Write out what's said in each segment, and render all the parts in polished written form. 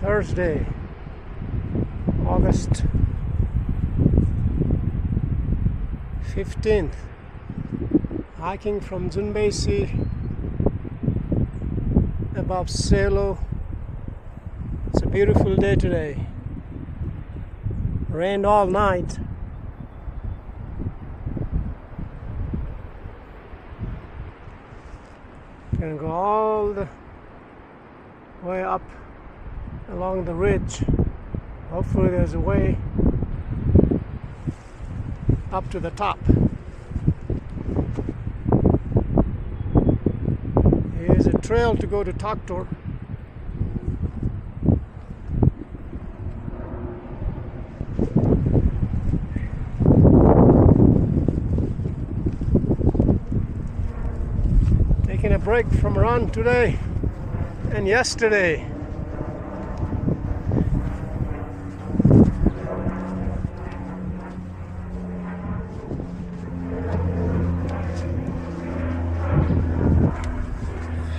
Thursday, August 15th. Hiking from Junbesi above Selo. It's a beautiful day today. Rained all night. Gonna go all the way up along the ridge. Hopefully there's a way up to the top. Here's a trail to go to Taktor. Taking a break from a run today and yesterday.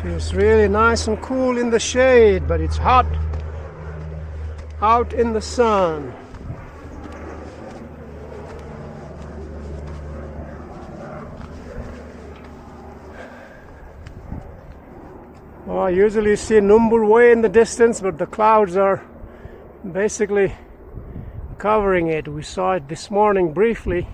Feels really nice and cool in the shade, but it's hot out in the sun. Well, I usually see Number way in the distance, but the clouds are basically covering it. We saw it this morning briefly.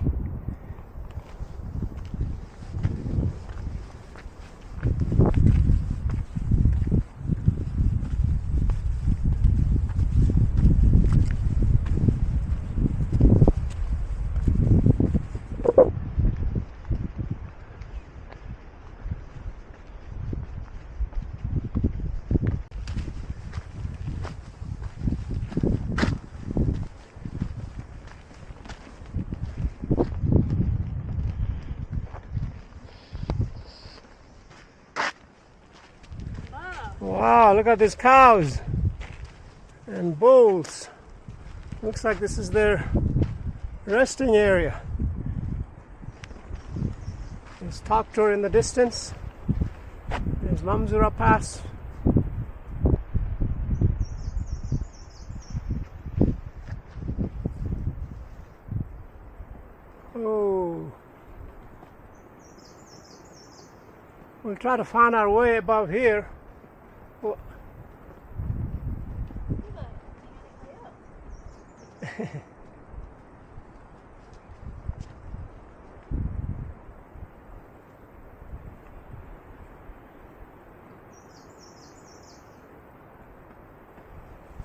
Wow, look at these cows and bulls. Looks like this is their resting area. There's Taktor in the distance. There's Lamzura Pass. Oh. We'll try to find our way above here. Well,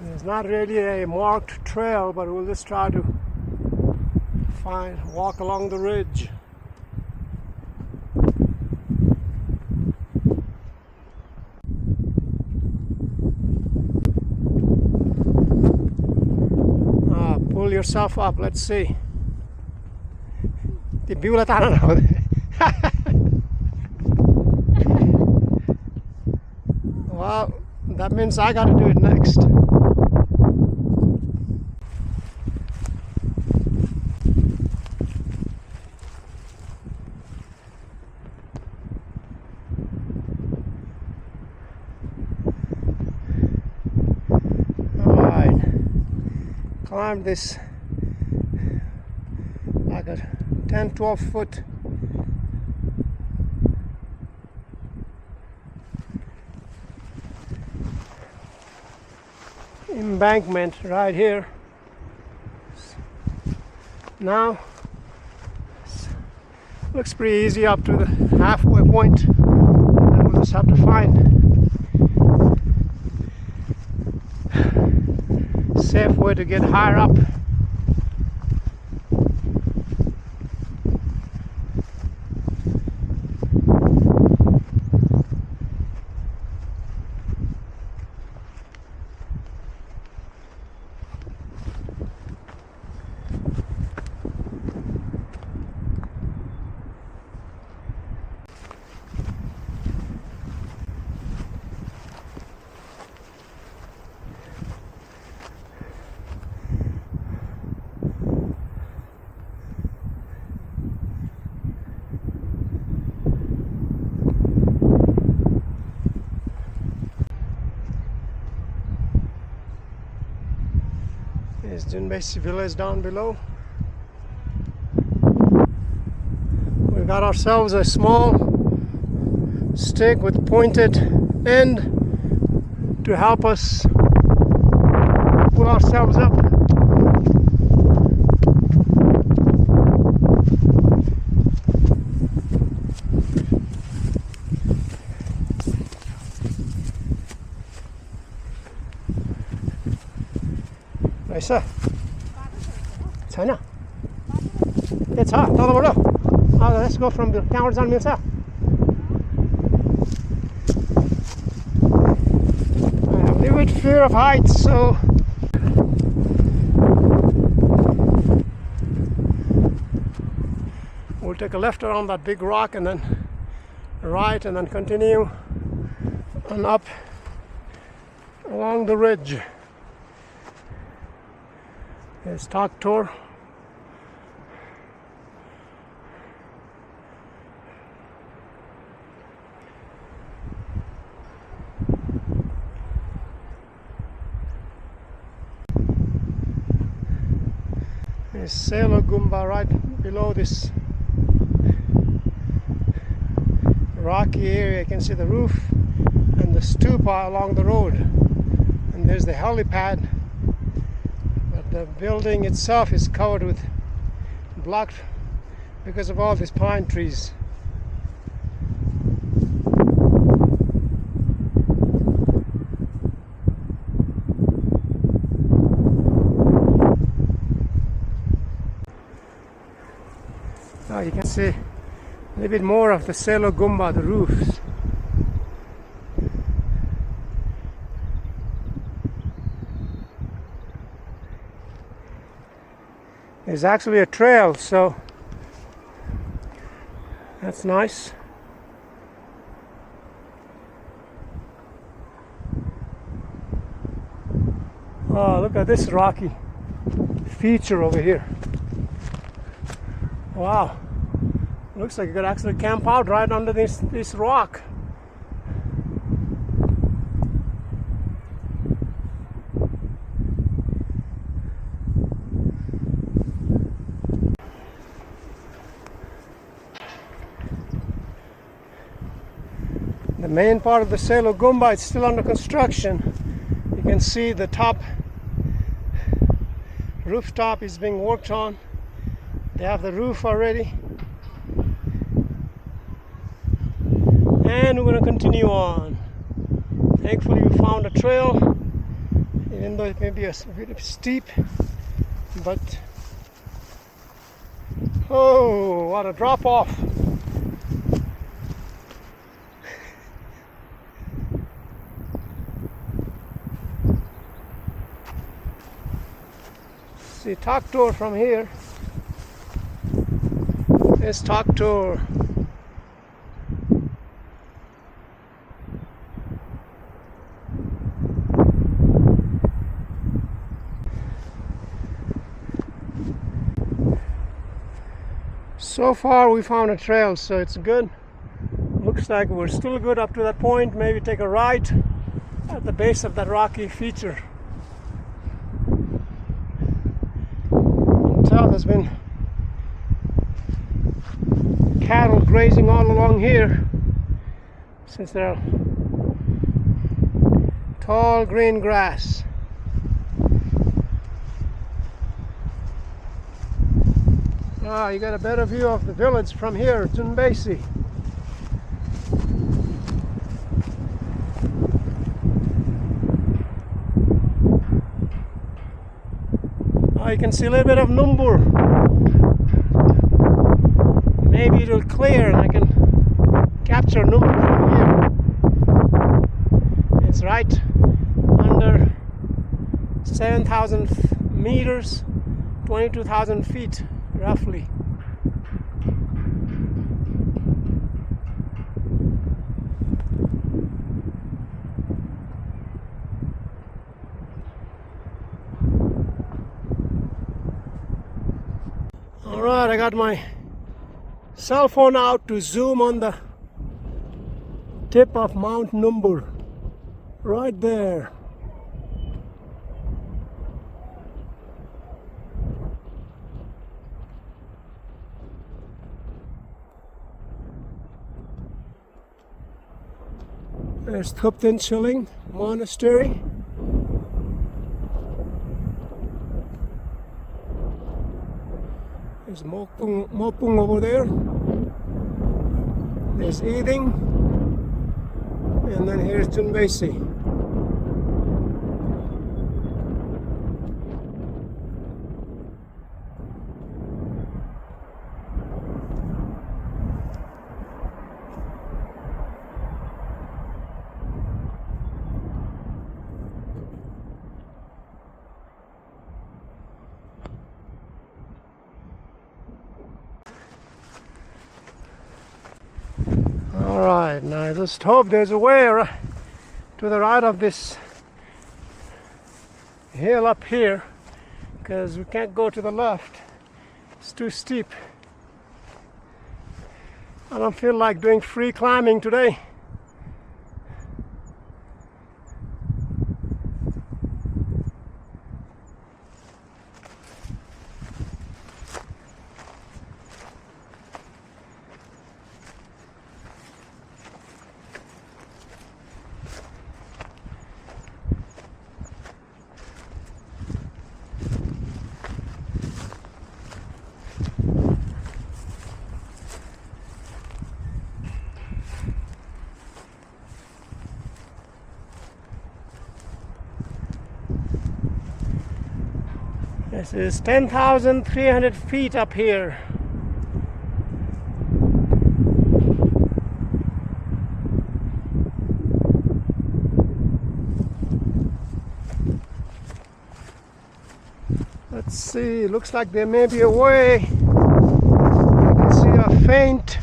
there's not really a marked trail, but we'll just try to walk along the ridge. Pull yourself up, let's see. Well, that means I gotta do it next. Climbed this like a 10-12 foot embankment right here. Now looks pretty easy up to the halfway point, and we'll just have to find safe way to get higher up. There's Junbesi village down below. We got ourselves a small stick with pointed end to help us pull ourselves up. 나이스. छैन ए छ तलबाट let's go from the त्यहाँबाट जानु मिल्छ I have a little bit fear of heights, so we'll take a left around that big rock and then right and then continue and up along the ridge. There's Talk Tour. There's Sailor Gumba right below this rocky area. You can see the roof and the stupa along the road. And there's the helipad. The building itself is covered with blocked because of all these pine trees. Now you can see a little bit more of the Selo Gumba, the roofs. There's actually a trail, so that's nice. Oh, look at this rocky feature over here. Wow, looks like you could actually camp out right under this rock. The main part of the Selo Gumba is still under construction. You can see the top rooftop is being worked on. They have the roof already. And we're going to continue on. Thankfully we found a trail, even though it may be a bit steep, but oh, what a drop off. See Talk Tour from here. There's Talk Tour. So far we found a trail, so it's good. Looks like we're still good up to that point. Maybe take a right at the base of that rocky feature. There's been cattle grazing all along here since they're tall green grass. Ah, you got a better view of the village from here, Junbesi. You can see a little bit of Numbur. Maybe it'll clear and I can capture Numbur from here. It's right under 7,000 meters, 22,000 feet roughly. Alright, I got my cell phone out to zoom on the tip of Mount Numbur. Right there. There's Thupten Chilling Monastery. There's Mopung over there. There's Eding. And then here's Junbesi. Alright, now I just hope there's a way to the right of this hill up here, because we can't go to the left. It's too steep. I don't feel like doing free climbing today. This is 10,300 feet up here. Let's see, looks like there may be a way. I can see a faint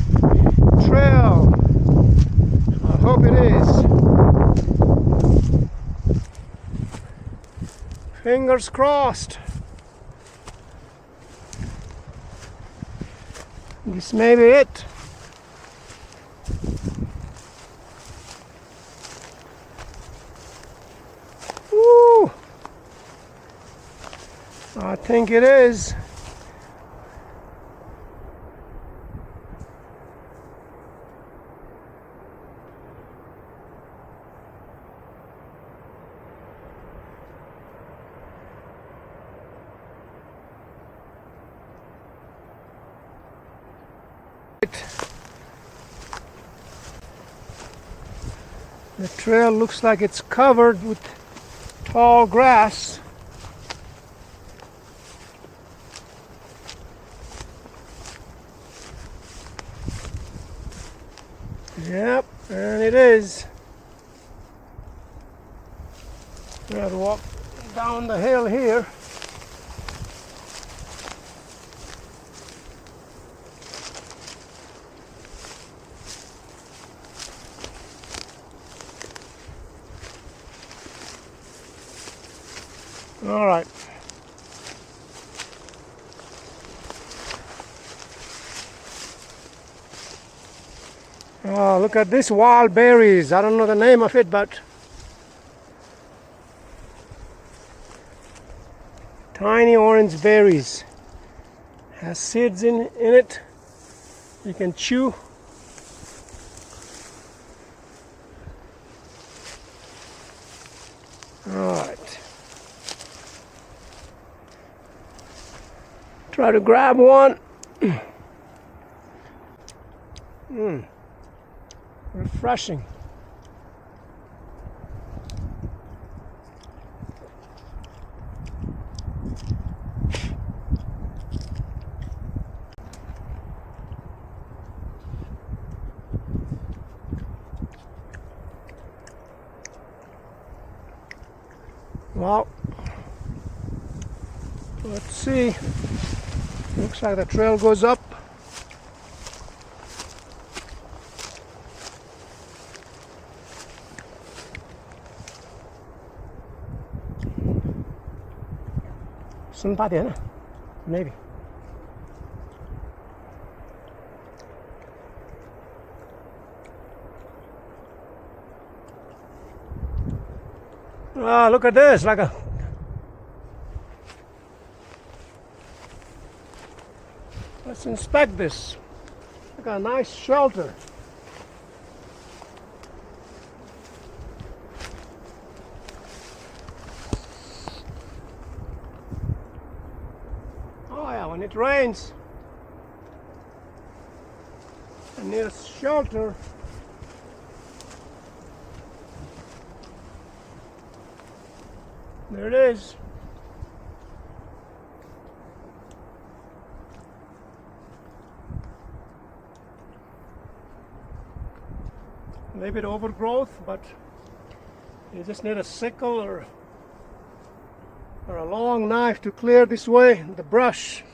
trail. I hope it is. Fingers crossed. This may be it. Woo! I think it is. The trail looks like it's covered with tall grass. Yep, and it is. We have to walk down the hill here. All right. Oh, look at this wild berries. I don't know the name of it, but tiny orange berries. Has seeds in it. You can chew. All right. Try to grab one. Refreshing. Well, let's see. Looks like the trail goes up. Maybe. Ah, look at this, let's inspect this. Like a nice shelter. when it rains, I need a shelter. There it is. A little bit overgrowth, but you just need a sickle or a long knife to clear this way, the brush.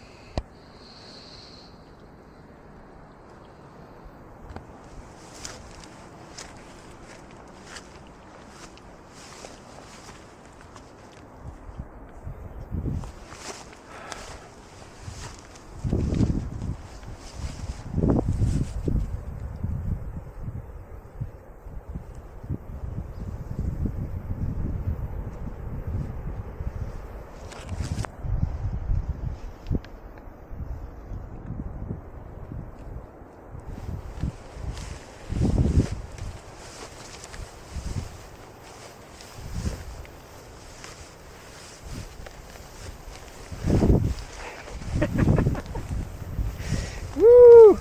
Woo!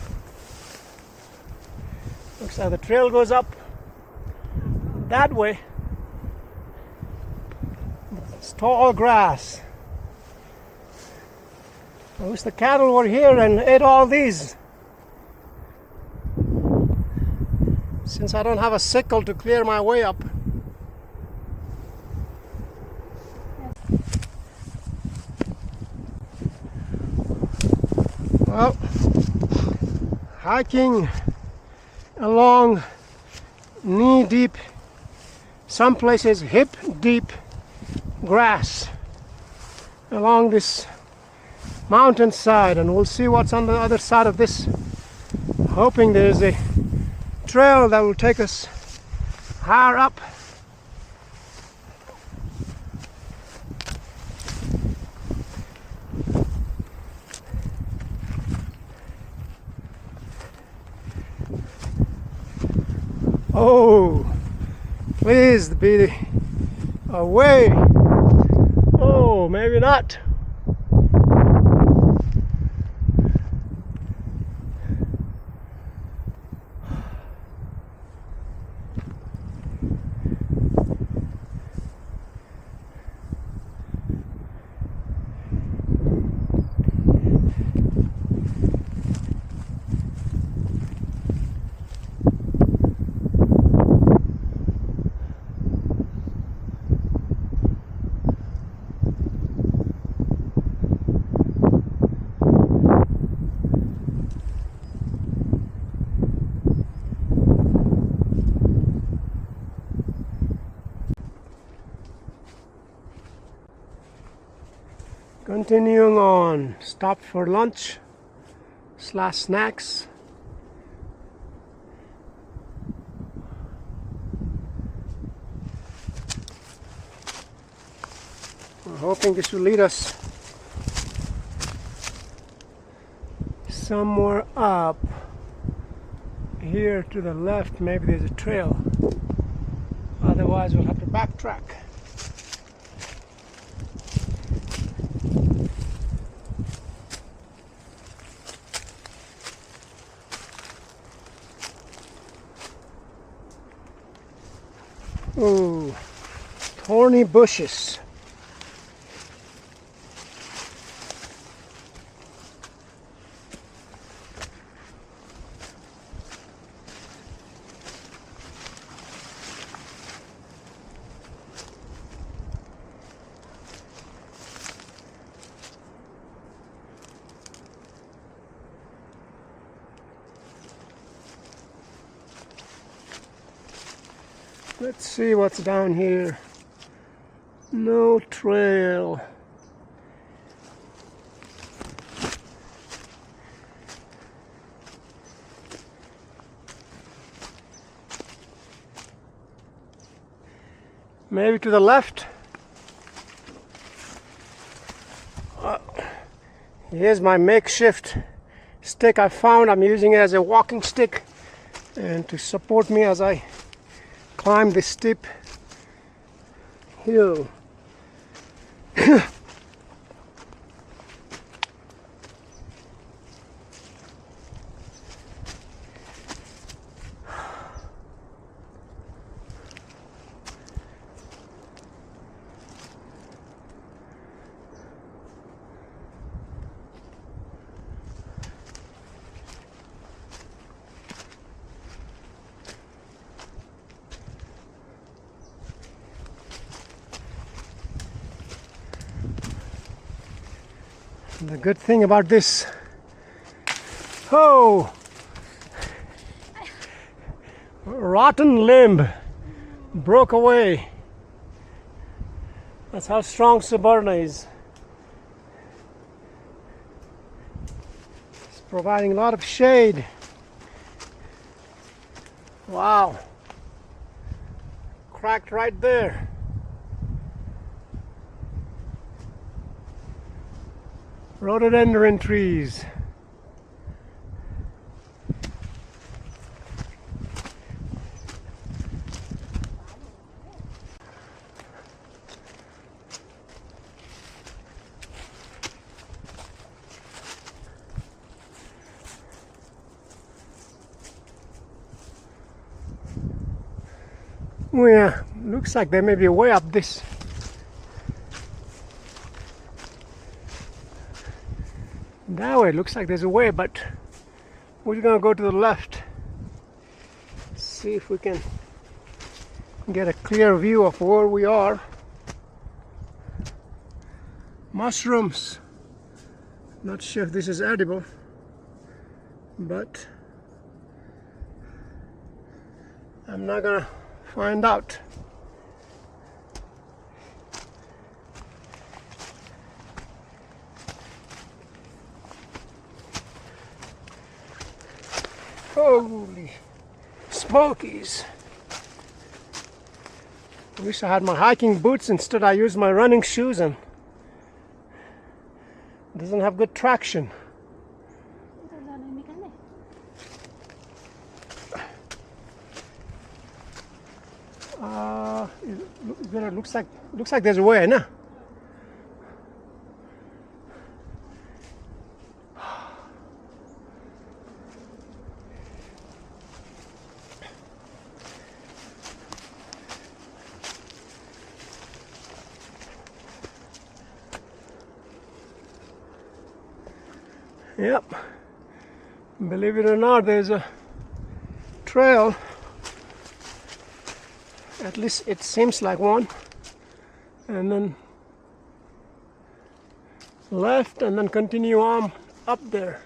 Looks like the trail goes up that way. It's tall grass. I wish the cattle were here and ate all these. Since I don't have a sickle to clear my way up. Well, hiking along knee-deep, some places hip-deep grass along this mountainside, and we'll see what's on the other side of this. Hoping there's a trail that will take us higher up. Oh, please be away. Oh, maybe not. Continuing on, stopped for lunch / snacks. We're hoping this will lead us somewhere up here to the left. Maybe there's a trail. Otherwise, we'll have to backtrack. Ooh, thorny bushes. Let's see what's down here. No trail. Maybe to the left. Here's my makeshift stick I found. I'm using it as a walking stick and to support me as I climb this steep hill. The good thing about this, oh, rotten limb broke away. That's how strong Subarna is. It's providing a lot of shade. Wow. Cracked right there. Rhododendron trees. Oh yeah, looks like there may be a way up this. That way, it looks like there's a way, but we're gonna go to the left. See if we can get a clear view of where we are. Mushrooms. Not sure if this is edible, but I'm not gonna find out. Holy smokies. I wish I had my hiking boots. Instead I used my running shoes and it doesn't have good traction. It looks like there's a way, no? Yep. Believe it or not, there's a trail. At least it seems like one. And then left and then continue on up there.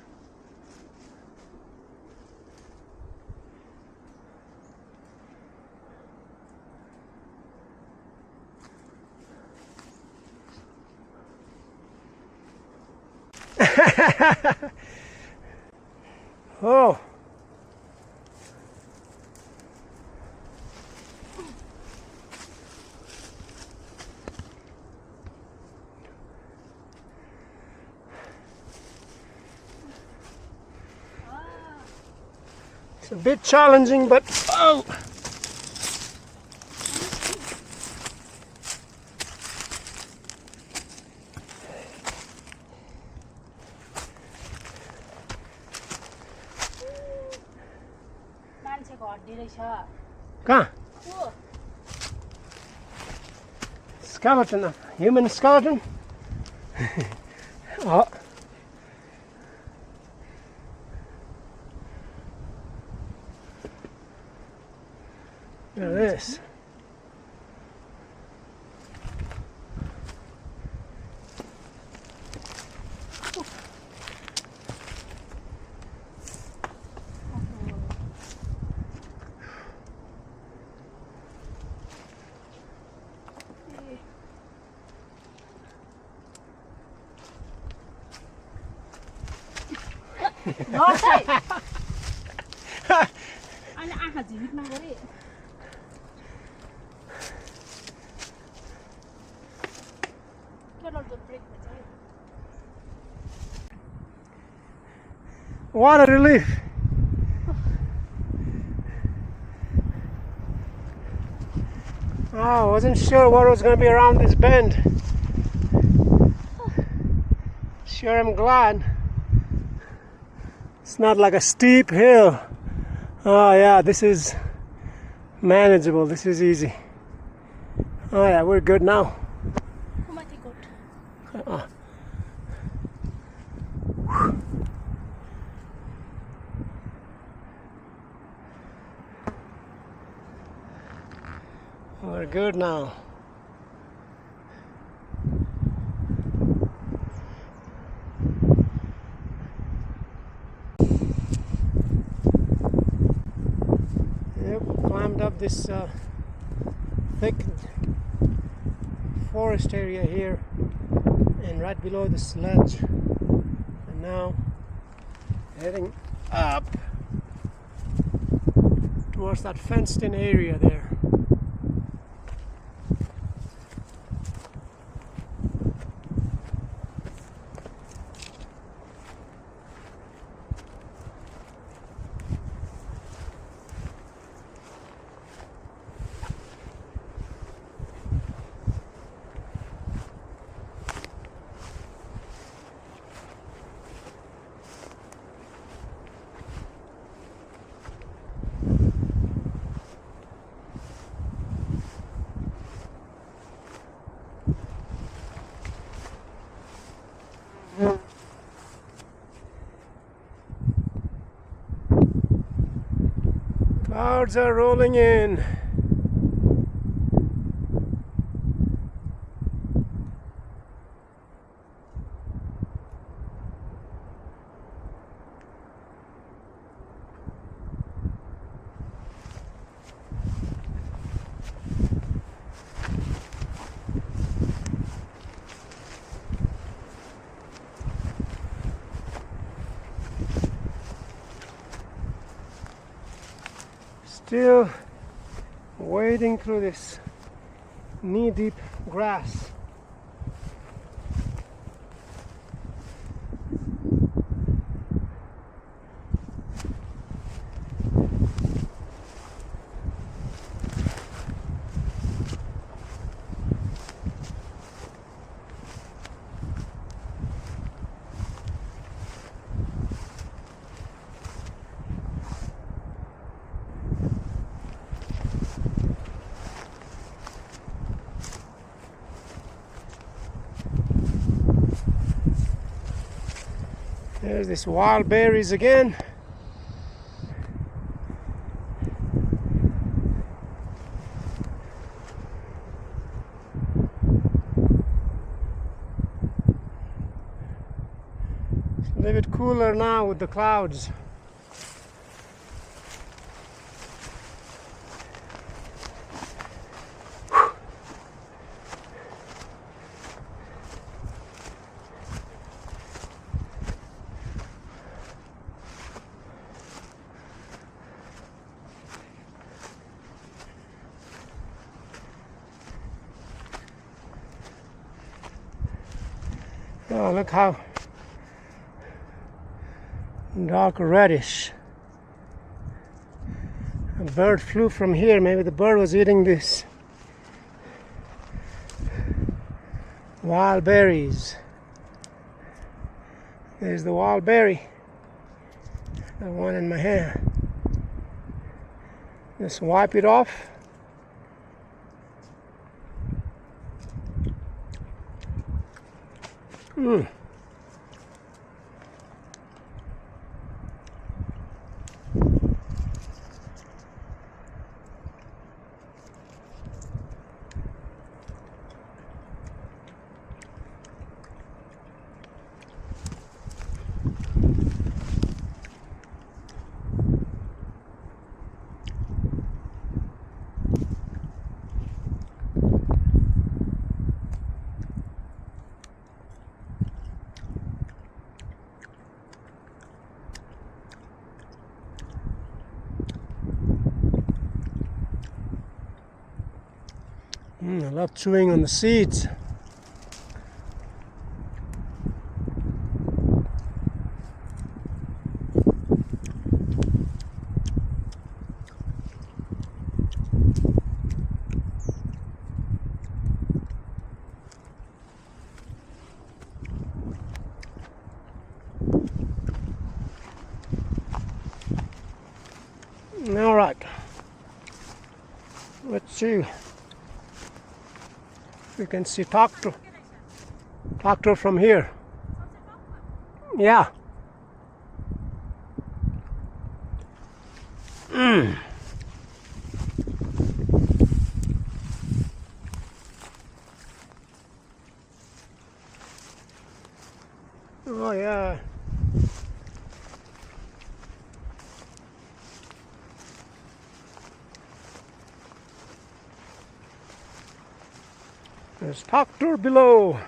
Oh. It's a bit challenging, but oh. Kah? Skeleton, human skeleton? Oh. Look at this. What a relief. Oh, I wasn't sure what was going to be around this bend. Sure, I'm glad. It's not like a steep hill. Oh yeah, this is manageable. This is easy. Oh yeah, we're good now. We're good now. climbed up this thick forest area here and right below this ledge, and now heading up towards that fenced in area there. Clouds are rolling in. Still wading through this knee-deep grass. There's this wild berries again. It's a little bit cooler now with the clouds. Oh, look how dark reddish. A bird flew from here. Maybe the bird was eating this wild berries. There's the wild berry, the one in my hand. Just wipe it off. I love chewing on the seeds. All right, let's see. We can see tractor from here. Yeah. Oh yeah. There's Doctor below.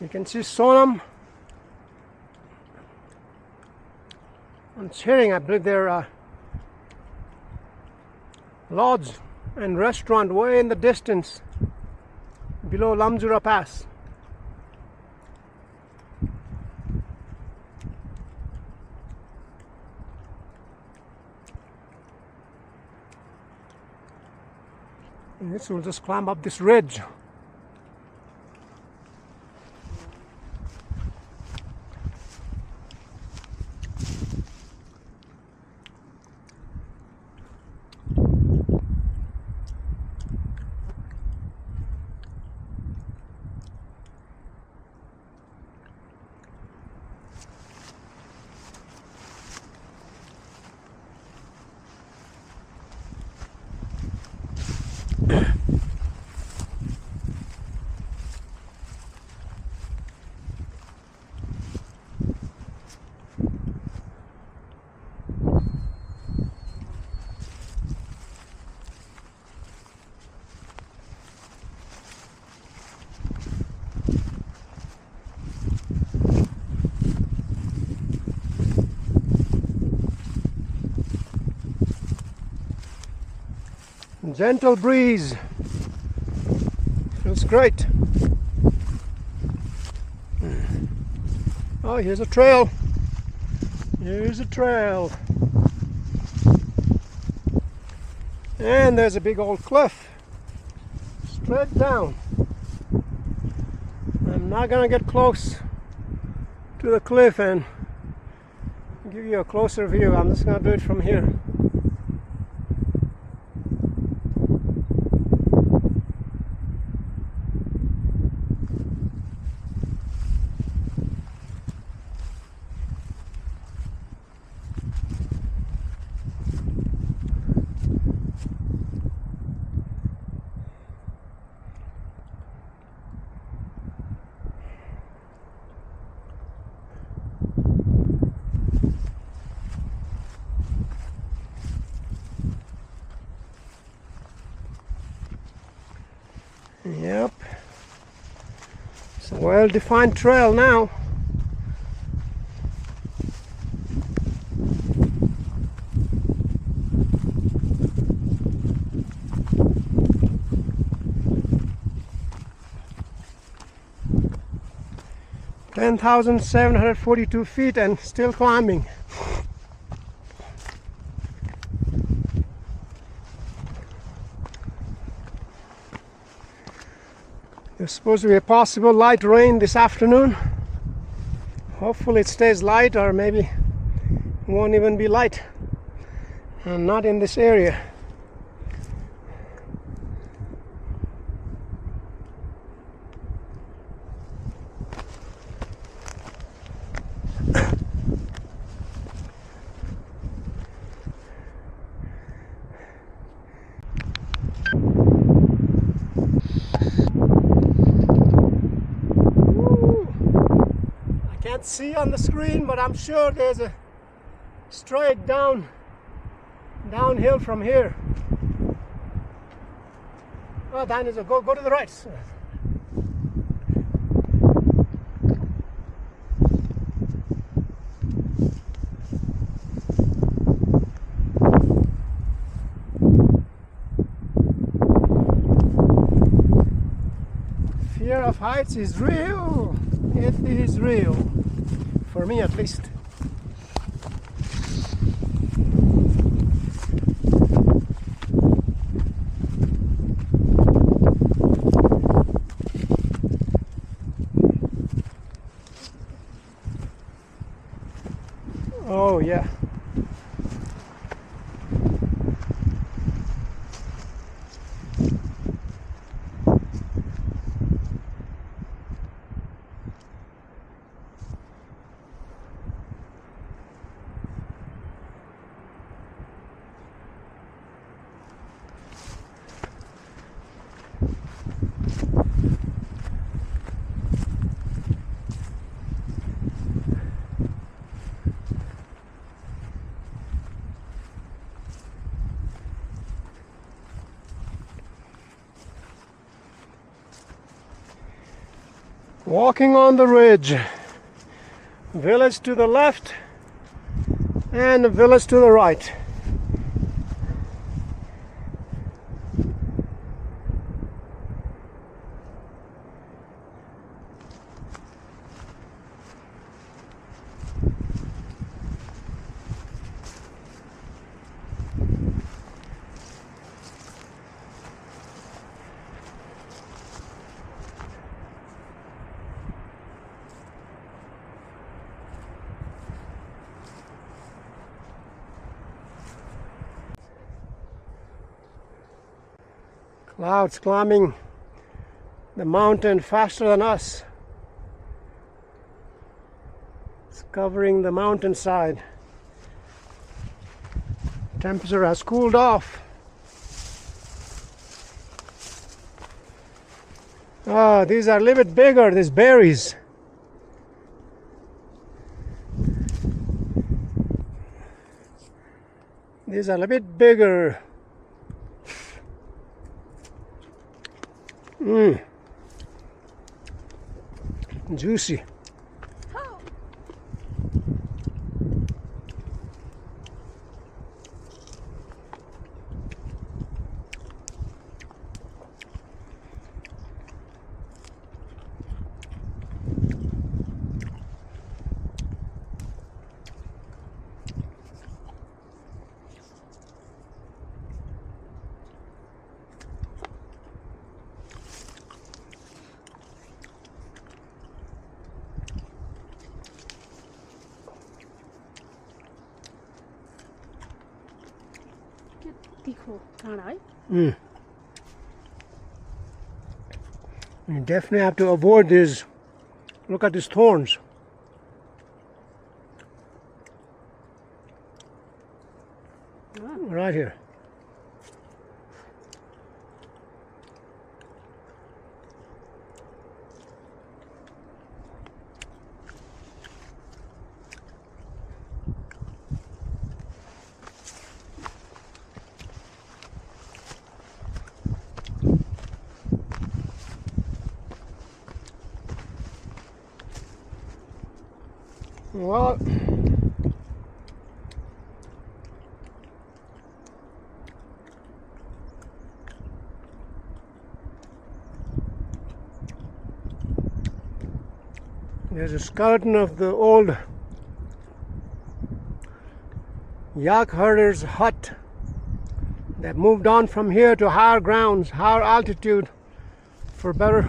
You can see Sonam and Chering. I believe there are lodge and restaurant way in the distance below Lamjura Pass. And this will just climb up this ridge. Gentle breeze. Feels great. Oh, here's a trail. Here's a trail. And there's a big old cliff. Straight down. I'm not gonna get close to the cliff and give you a closer view. I'm just gonna do it from here. Yep, it's a well-defined trail now. (10,742 feet) and still climbing. There's supposed to be a possible light rain this afternoon. Hopefully it stays light, or maybe it won't even be light, and not in this area. Can't see on the screen, but I'm sure there's a straight downhill from here. Oh, Dan is go to the right. Fear of heights is real. It is real. For me, at least. Oh, yeah. Walking on the ridge, village to the left and a village to the right. Clouds climbing the mountain faster than us. It's covering the mountainside. Temperature has cooled off. Ah, these are a little bit bigger, these berries. These are a bit bigger. Juicy. You definitely have to avoid these. Look at these thorns. Right here. Well, there's a skeleton of the old yak herder's hut that moved on from here to higher grounds, higher altitude for better,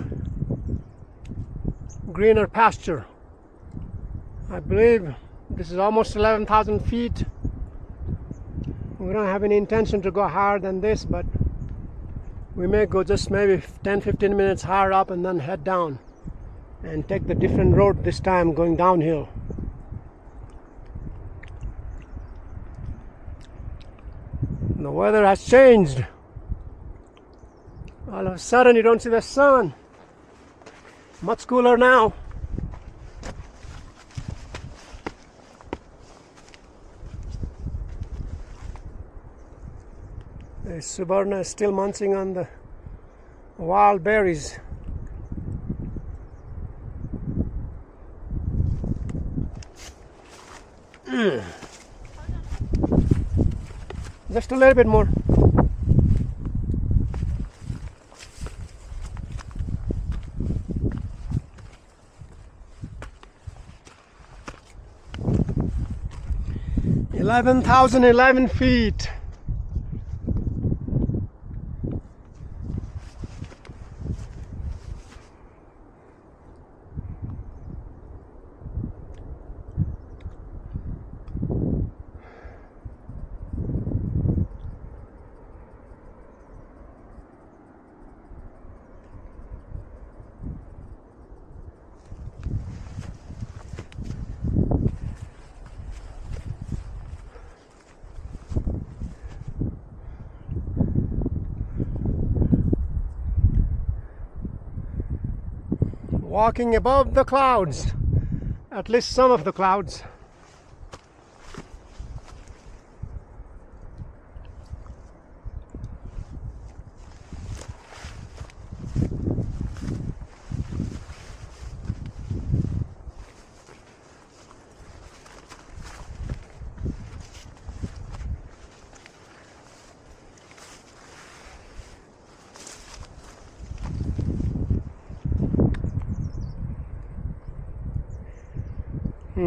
greener pasture. I believe this is almost 11,000 feet. We don't have any intention to go higher than this, but we may go just maybe 10-15 minutes higher up and then head down and take the different road this time, going downhill. The weather has changed. All of a sudden you don't see the sun. Much cooler now. The Subarna is still munching on the wild berries. Just a little bit more. $11,011 feet. Walking above the clouds, at least some of the clouds.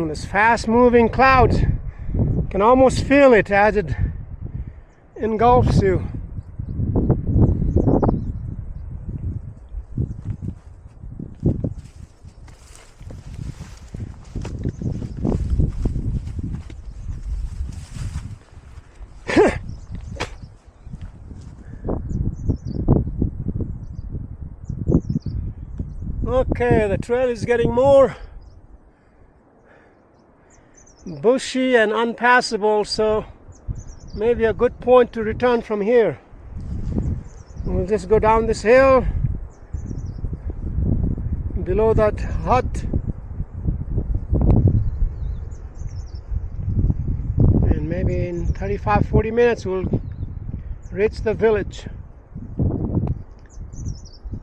This fast-moving clouds, you can almost feel it as it engulfs you. Okay, the trail is getting more bushy and unpassable, so maybe a good point to return from here. We'll just go down this hill below that hut, and maybe in 35-40 minutes we'll reach the village.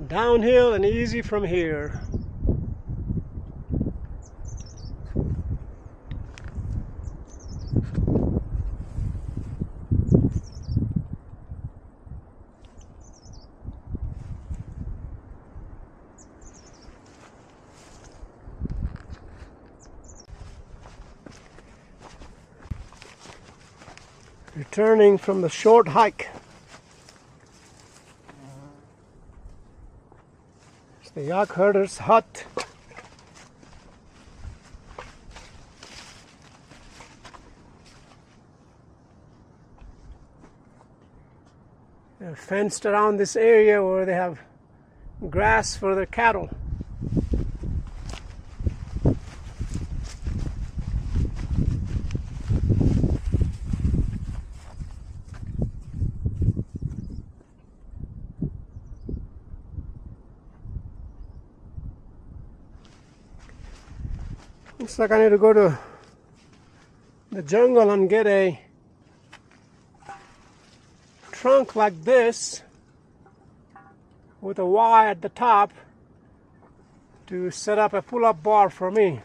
Downhill and easy from here. Returning from the short hike. It's the yak herder's hut. They're fenced around this area where they have grass for their cattle. Looks like I need to go to the jungle and get a trunk like this with a Y at the top to set up a pull-up bar for me.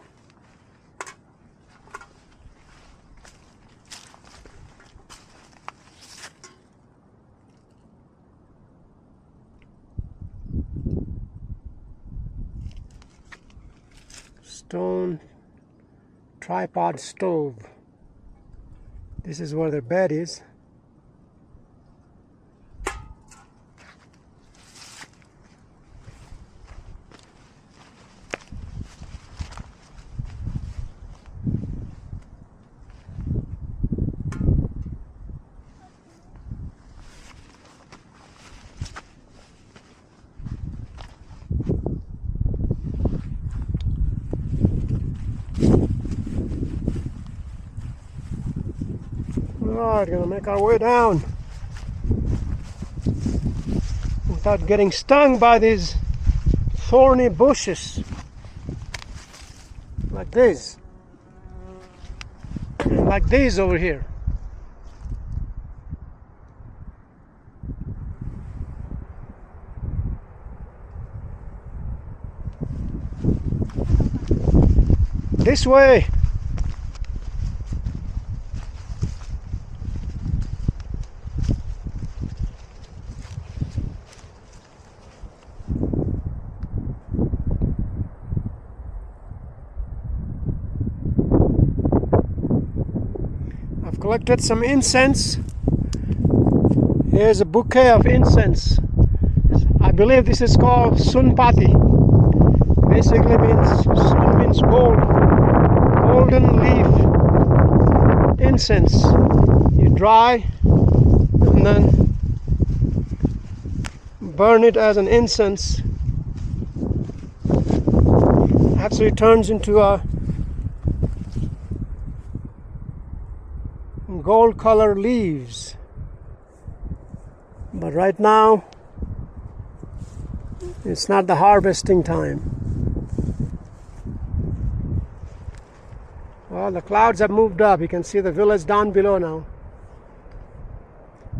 Stone tripod stove. This is where their bed is. Alright, gonna make our way down without getting stung by these thorny bushes like this and like these over here. This way. Collected some incense. Here's a bouquet of incense. I believe this is called sunpati. Basically means gold, golden leaf incense. You dry and then burn it as an incense. Actually turns into a gold color leaves, but right now it's not the harvesting time. Well, the clouds have moved up. You can see the village down below now.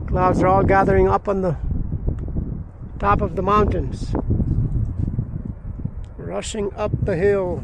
Clouds are all gathering up on the top of the mountains, rushing up the hill.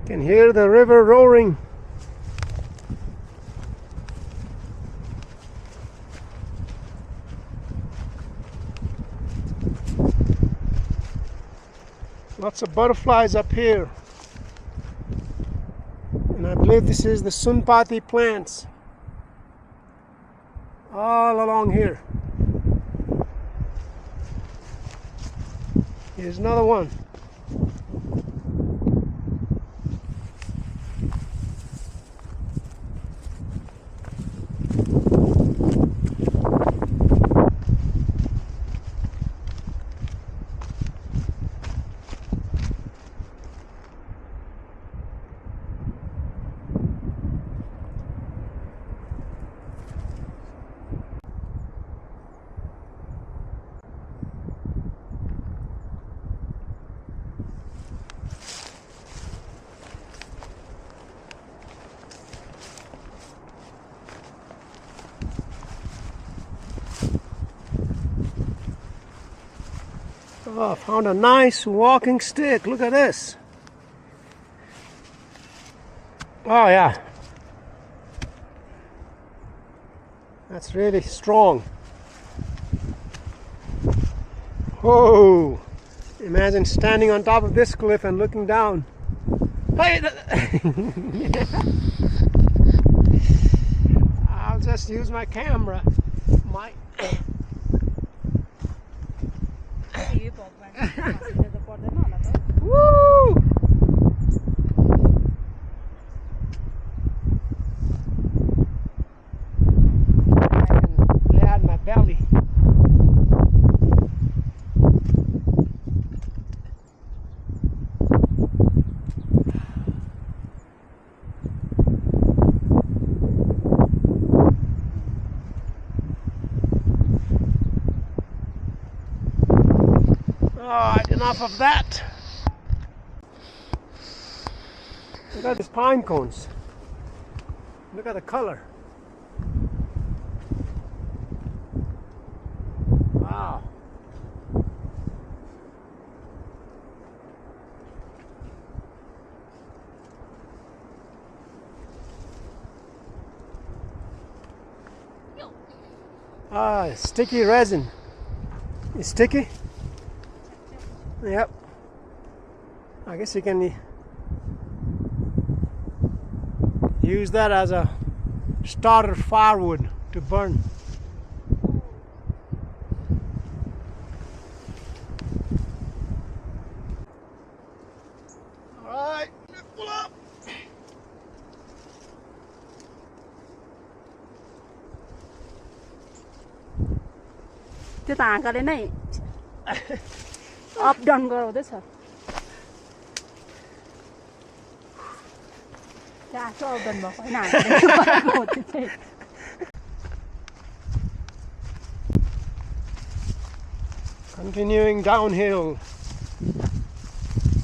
Can hear the river roaring. Lots of butterflies up here. And I believe this is the Sunpati plants. All along here. Here's another one. Oh, I found a nice walking stick. Look at this. Oh yeah. That's really strong. Whoa! Imagine standing on top of this cliff and looking down. Hey! I'll just use my camera. Woo! I can lay out my belly. Alright, enough of that. Look at these pine cones. Look at the color. Wow. Ah, sticky resin. It's sticky? Yep. I guess you can use that as a starter firewood to burn. Alright, pull up. त्यो त हाँगाले नै up down गराउँदैछ त्यहाँ आफै up down भएको होइन हाँगाले Continuing downhill.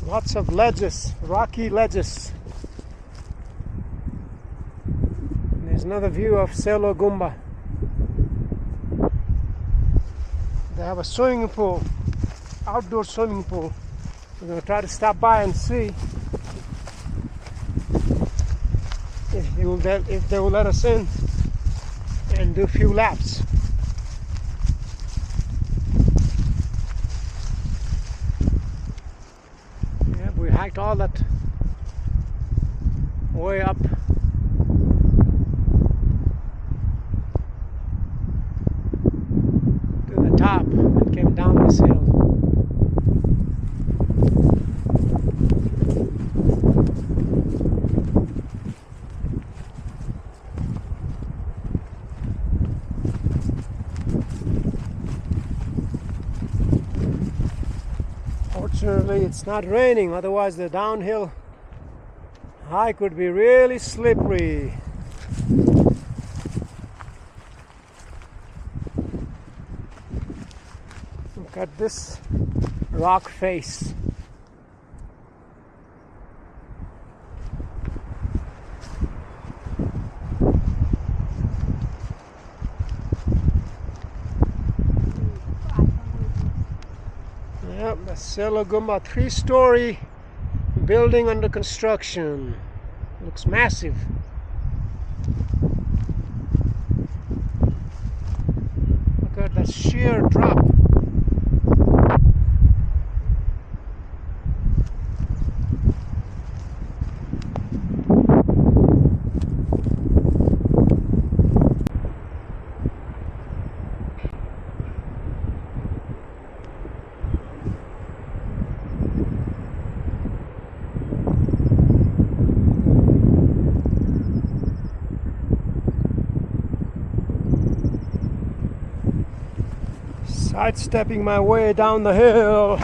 Lots of ledges, rocky ledges. There's another view of Selo Gumba. They have a swimming pool, outdoor swimming pool. We're going to try to stop by and see if they will let us in and do a few laps. Yeah, we hiked all that way up. Top and came down this hill. Fortunately, it's not raining, otherwise the downhill hike would be really slippery. Look at this rock face. Yep, the Selo Gumba 3-story building under construction. Looks massive. Look at that sheer drop. Sidestepping my way down the hill.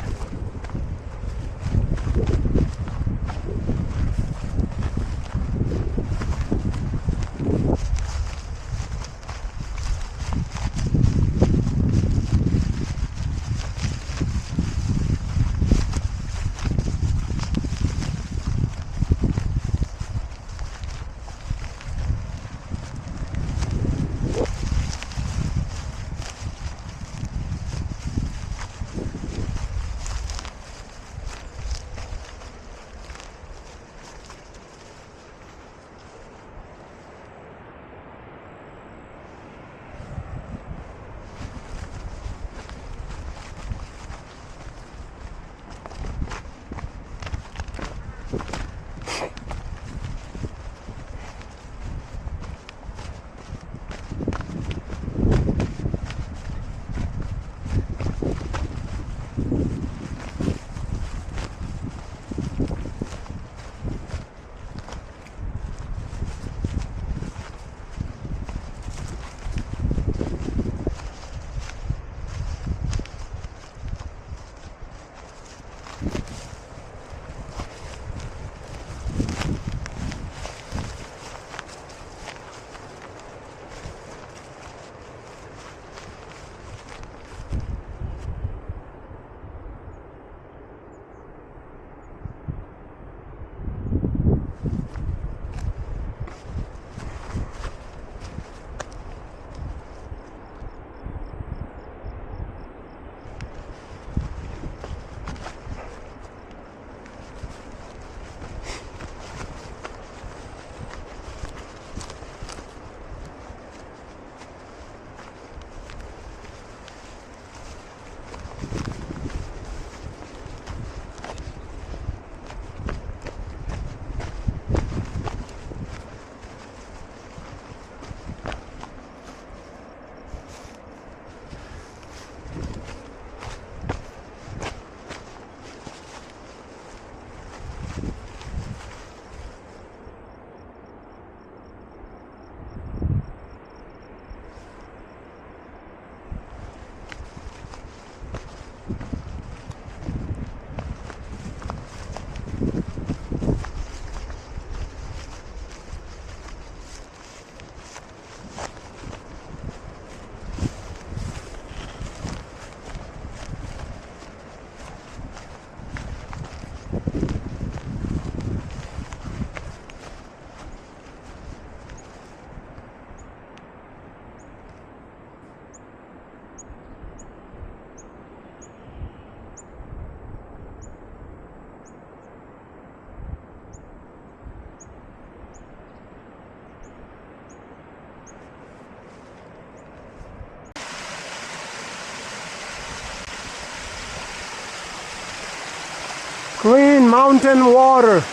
Clean mountain water.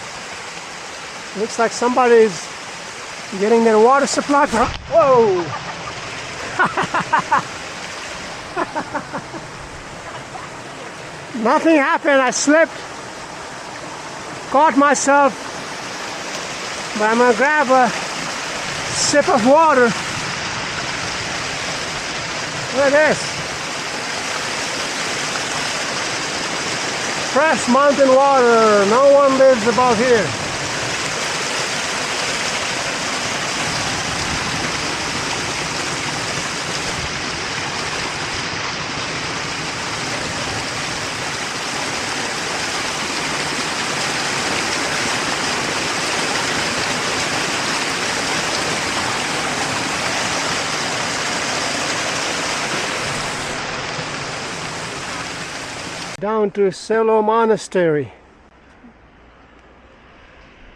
Looks like somebody's getting their water supply from. Whoa! Nothing happened. I slipped, caught myself, but I'm gonna grab a sip of water. Look at this. Fresh mountain water. No one lives above here. Down to Selo Monastery.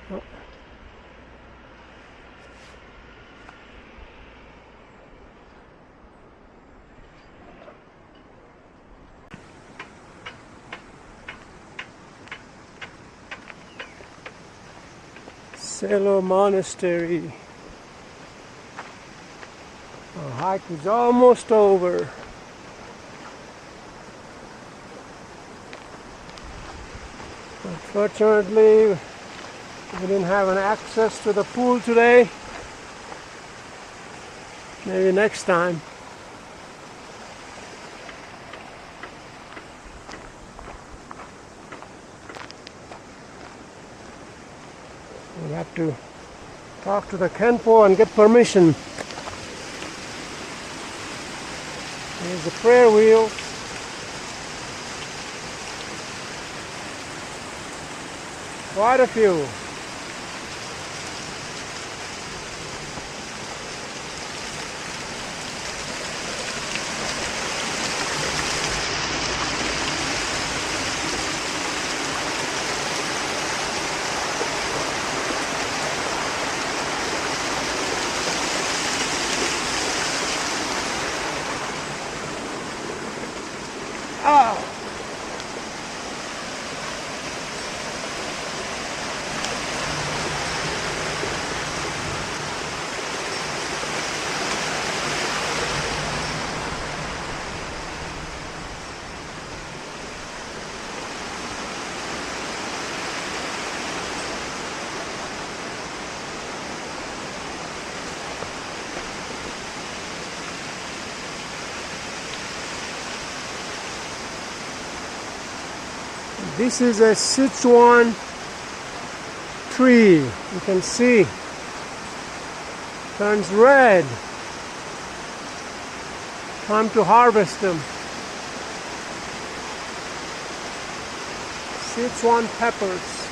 Oh. Selo Monastery. Our hike is almost over. Unfortunately, we didn't have an access to the pool today. Maybe next time. We'll have to talk to the Kenpo and get permission. Here's the prayer wheel. Quite a few. Oh. This is a Sichuan tree. You can see turns red. Time to harvest them. Sichuan peppers.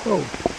Oh.